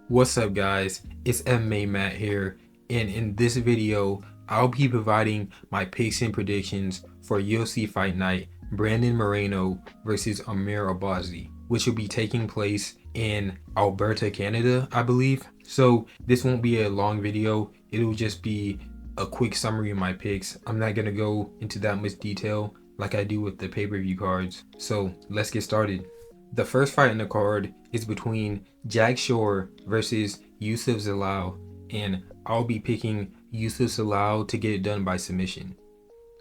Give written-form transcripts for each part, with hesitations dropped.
What's up guys, it's MMA Matt here, and in this video I'll be providing my picks and predictions for UFC Fight Night Moreno versus Albazi, which will be taking place in Alberta, Canada, I believe. So this won't be a long video, it'll just be a quick summary of my picks. I'm not gonna go into that much detail like I do with the pay-per-view cards. So let's get started. The first fight in the card is between Jack Shore versus Yusuf Zalal, and I'll be picking Yusuf Zalal to get it done by submission.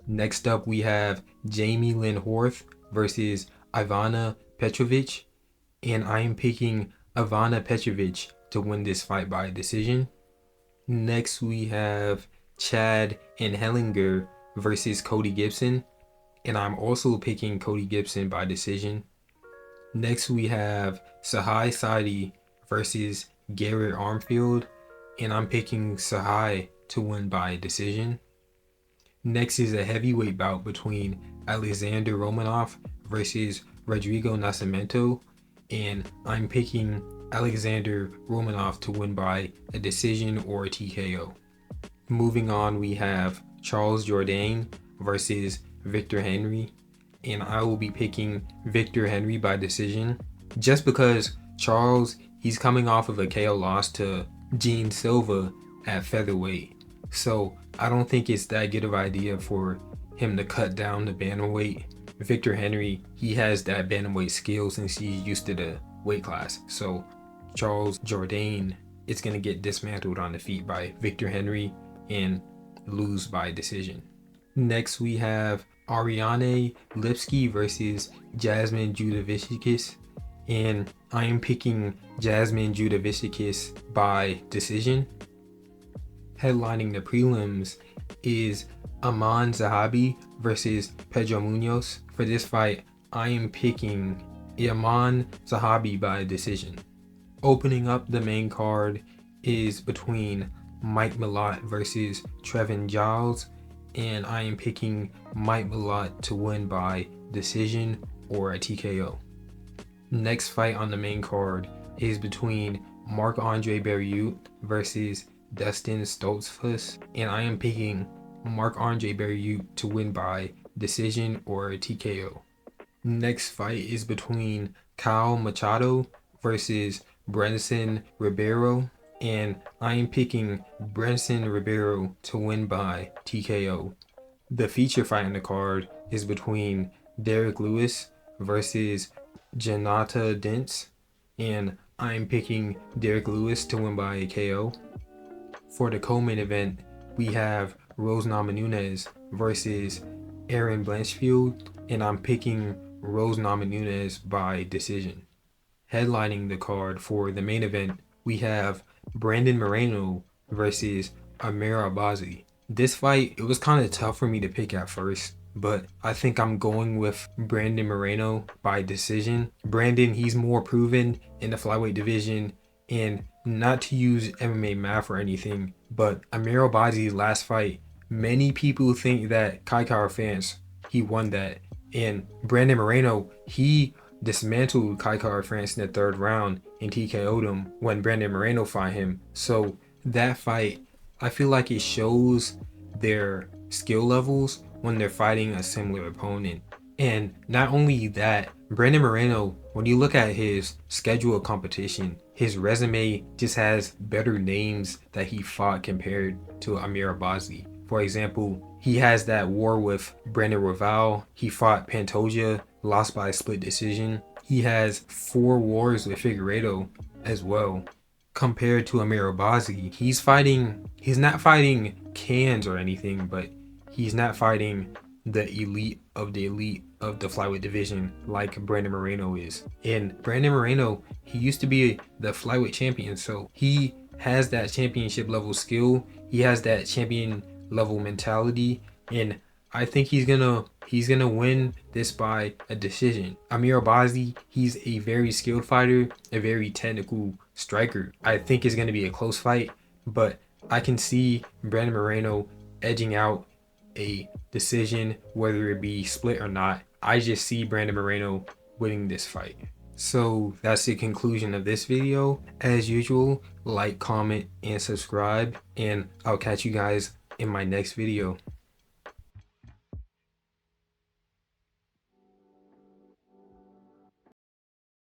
Next up, we have Jamie Lynn Horth versus Ivana Petrovic, and I am picking Ivana Petrovic to win this fight by decision. Next, we have Chad and Hellinger versus Cody Gibson, and I'm also picking Cody Gibson by decision. Next, we have Sahai Saidi versus Garrett Armfield, and I'm picking Sahai to win by decision. Next is a heavyweight bout between Alexander Romanov versus Rodrigo Nascimento, and I'm picking Alexander Romanov to win by a decision or a TKO. Moving on, we have Charles Jourdain versus Victor Henry, and I will be picking Victor Henry by decision just because Charles, he's coming off of a KO loss to Gene Silva at featherweight. So I don't think it's that good of an idea for him to cut down the bantamweight. Victor Henry, he has that bantamweight skill since he's used to the weight class. So Charles Jourdain is going to get dismantled on the feet by Victor Henry and lose by decision. Next, we have Ariane Lipski versus Jasmine Judavicius, and I am picking Jasmine Judavicius by decision. Headlining the prelims is Aman Zahabi versus Pedro Munoz. For this fight, I am picking Aman Zahabi by decision. Opening up the main card is between Mike Malott versus Trevin Giles, and I am picking Mike Malott to win by decision or a TKO. Next fight on the main card is between Marc-Andre Barriault versus Dustin Stoltzfus, and I am picking Marc-Andre Barriault to win by decision or a TKO. Next fight is between Kyle Machado versus Brenson Ribeiro, and I am picking Brenson Ribeiro to win by TKO. The feature fight in the card is between Derek Lewis versus Janata Dents, and I am picking Derek Lewis to win by a KO. For the co-main event, we have Rose Namajunas versus Erin Blanchfield, and I'm picking Rose Namajunas by decision. Headlining the card for the main event, we have Brandon Moreno versus Amir Albazi. This fight, it was kind of tough for me to pick at first, but I think I'm going with Brandon Moreno by decision. Brandon, he's more proven in the flyweight division, and not to use MMA math or anything, but Amir Albazi's last fight, many people think that Kai France, he won that, and Brandon Moreno, he dismantled Kai France in the third round and TKO'd him when Brandon Moreno fought him. So that fight, I feel like it shows their skill levels when they're fighting a similar opponent. And not only that, Brandon Moreno, when you look at his schedule of competition, his resume just has better names that he fought compared to Amir Albazi. For example, he has that war with Brandon Royval. He fought Pantoja, lost by a split decision. He has 4 wars with Figueiredo as well. Compared to Amir Albazi, he's not fighting cans or anything, but he's not fighting the elite of the flyweight division like Brandon Moreno is. And Brandon Moreno, he used to be the flyweight champion, so he has that championship level skill. He has that champion level mentality, and I think he's gonna win this by a decision. Amir Albazi, he's a very skilled fighter, a very technical striker. I think it's gonna be a close fight, but I can see Brandon Moreno edging out a decision, whether it be split or not. I just see Brandon Moreno winning this fight. So that's the conclusion of this video. As usual, like, comment, and subscribe, and I'll catch you guys in my next video.